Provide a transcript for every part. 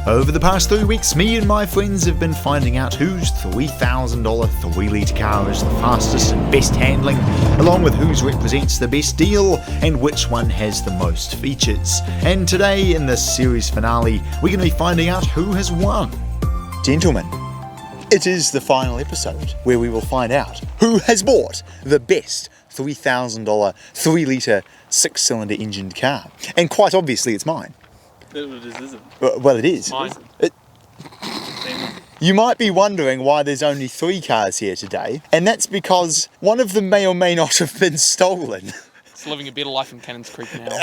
Over the past 3 weeks, me and my friends have been finding out whose $3,000 3-litre car is the fastest and best handling, along with whose represents the best deal and which one has the most features. And today, in this series finale, we're going to be finding out who has won. Gentlemen, it is the final episode where we will find out who has bought the best $3,000 3-litre 6-cylinder engined car. And quite obviously it's mine. It isn't. Well, it is. Mine. You might be wondering why there's only 3 cars here today, and that's because one of them may or may not have been stolen. It's living a better life in Cannons Creek now.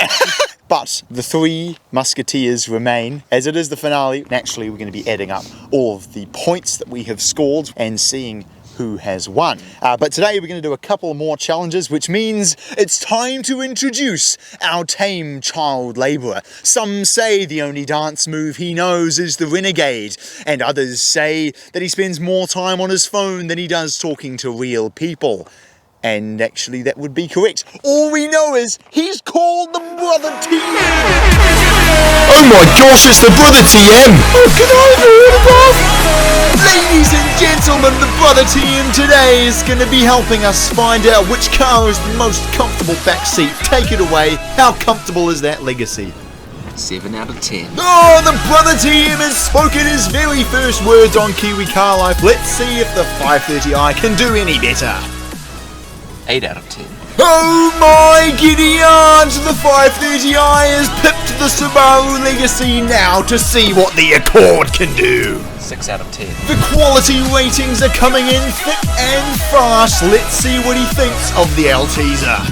But the 3 musketeers remain. As it is the finale, naturally we're going to be adding up all of the points that we have scored and seeing who has won. But today we're going to do a couple more challenges, which means it's time to introduce our tame child labourer. Some say the only dance move he knows is the renegade, and others say that he spends more time on his phone than he does talking to real people. And actually that would be correct. All we know is he's called the Brother TM! Oh my gosh, it's the Brother TM! Oh, can I have an autograph? Ladies and gentlemen, the Brother TM today is going to be helping us find out which car is the most comfortable backseat. Take it away. How comfortable is that Legacy? 7 out of 10. Oh, the Brother TM has spoken his very first words on Kiwi Car Life. Let's see if the 530i can do any better. 8 out of 10. Oh my giddy aunt, the 530i has pipped the Subaru Legacy now to see what the Accord can do. 6 out of 10. The quality ratings are coming in thick and fast. Let's see what he thinks of the Altezza.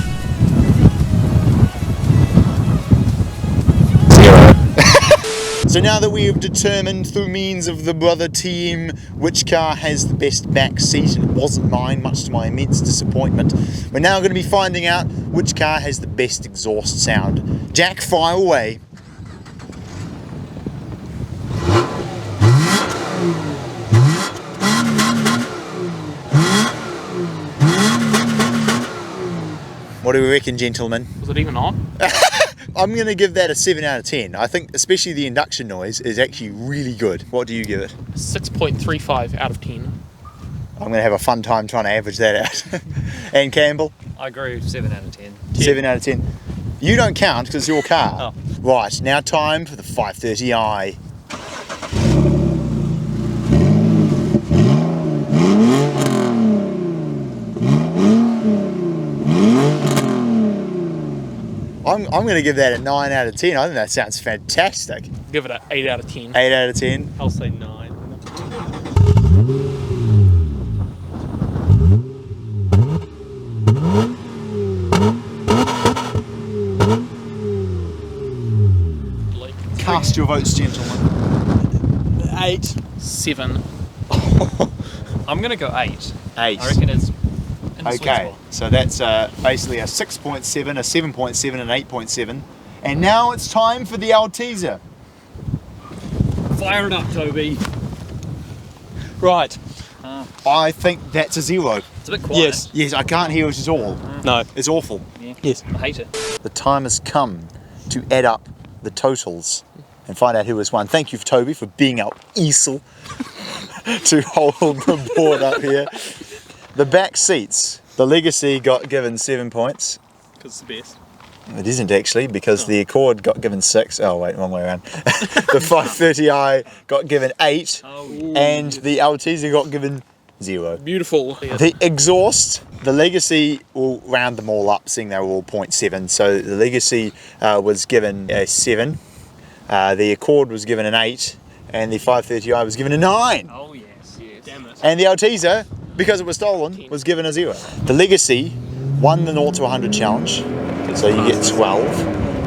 0. So now that we have determined through means of the Brother TM which car has the best back seat, and it wasn't mine, much to my immense disappointment, we're now going to be finding out which car has the best exhaust sound. Jack, fire away. What do we reckon, gentlemen? Was it even on? I'm going to give that a 7 out of 10. I think especially the induction noise is actually really good. What do you give it? 6.35 out of 10. I'm going to have a fun time trying to average that out. And Campbell? I agree, 7 out of 10. 7 out of 10. You don't count because it's your car. Oh. Right, now time for the 530i. I'm going to give that a 9 out of 10. I think that sounds fantastic. Give it an 8 out of 10. 8 out of 10. I'll say 9. Cast your votes, gentlemen. 8. 7. I'm going to go 8. 8. I reckon it's in the sweet Okay, spot. so that's basically a 6.7, a 7.7, and an 8.7. And now it's time for the Altezza. Fire it up, Toby. Right. I think that's a 0. It's a bit quiet. Yes, I can't hear it at all. No. It's awful. Yeah. Yes. I hate it. The time has come to add up the totals and find out who has won. Thank you, Toby, for being our easel to hold the board up here. The back seats, the Legacy got given 7 points. Because it's the best. It isn't actually, because the Accord got given 6. Oh wait, wrong way around. The 530i got given 8, and the Altezza got given 0. Beautiful. The exhaust, the Legacy, will round them all up, seeing they were all 0.7. So the Legacy was given a 7, the Accord was given an 8, and the 530i was given a 9. Oh, yes, yes. Damn it. And the Altezza, because it was stolen, was given a 0. The Legacy won the 0 to 100 challenge, so you get 12,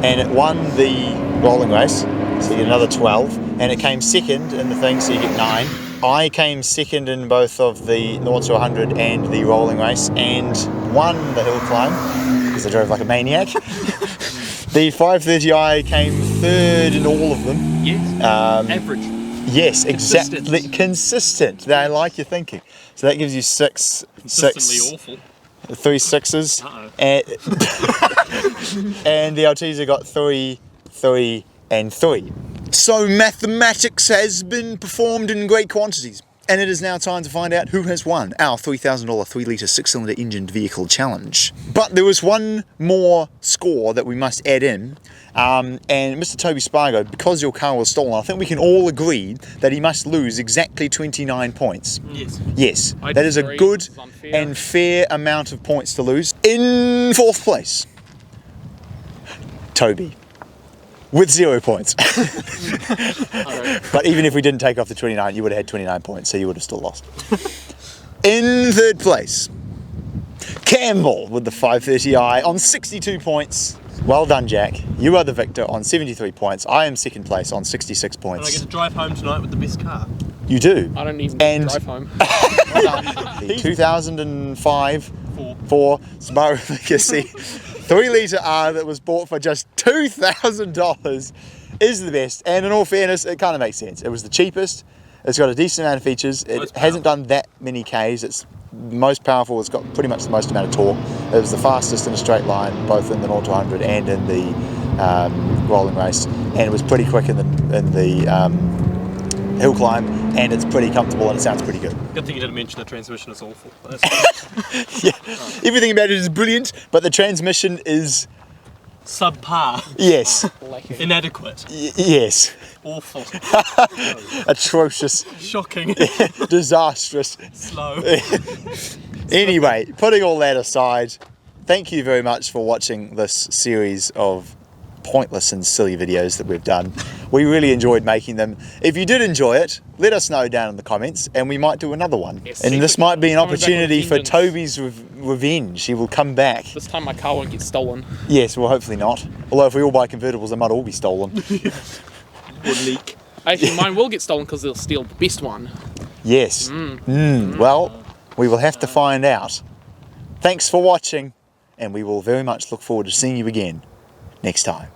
and it won the rolling race, so you get another 12, and it came second in the thing, so you get 9. I came second in both of the 0 to 100 and the rolling race, and won the Hillclimb, because I drove like a maniac. The 530i came third in all of them. Yes. Average. Yes, exactly. Consistent. I like your thinking. So that gives you 6. Consistently awful. 3 6s. Uh-oh. And, and the Altezza got 3, 3, and 3. So mathematics has been performed in great quantities. And it is now time to find out who has won our $3,000 3-litre 6-cylinder engined vehicle challenge. But there was one more score that we must add in. And Mr. Toby Spargo, because your car was stolen, I think we can all agree that he must lose exactly 29 points. Yes. Yes, I that is a disagree. good This is unfair. and fair amount of points to lose. In 4th place, Toby, with 0 points. But even if we didn't take off the 29, you would have had 29 points, so you would have still lost. In 3rd place, Campbell with the 530i on 62 points. Well done, Jack. You are the victor on 73 points. I am 2nd place on 66 And I get points. to drive home tonight with the best car. You do. I don't even And- drive home. The 2005 for Subaru Legacy 3-litre R that was bought for just $2,000 is the best. And in all fairness, it kind of makes sense. It was the cheapest. It's got a decent amount of features. It Most hasn't done that many Ks. It's most powerful. It's got pretty much the most amount of torque. It was the fastest in a straight line, both in the 0 to 100 and in the rolling race. And it was pretty quick in the hill climb, and it's pretty comfortable and it sounds pretty good. Good thing you didn't mention the transmission is awful. Yeah, everything about it is brilliant, but the transmission is, Subpar. yes, Lacking. Inadequate. yes, Awful. atrocious, Shocking. disastrous. Slow. Anyway, putting all that aside, thank you very much for watching this series of pointless and silly videos that we've done. We really enjoyed making them. If you did enjoy it, let us know down in the comments and we might do another one. Yes, And this might be an coming back with opportunity for vengeance. Toby's revenge. He will come back. This time my car won't get stolen. Yes, well hopefully not. Although if we all buy convertibles, they might all be stolen. Or leak. Actually, mine will get stolen because they'll steal the best one. Yes. Well, we will have to find out. Thanks for watching, and we will very much look forward to seeing you again next time.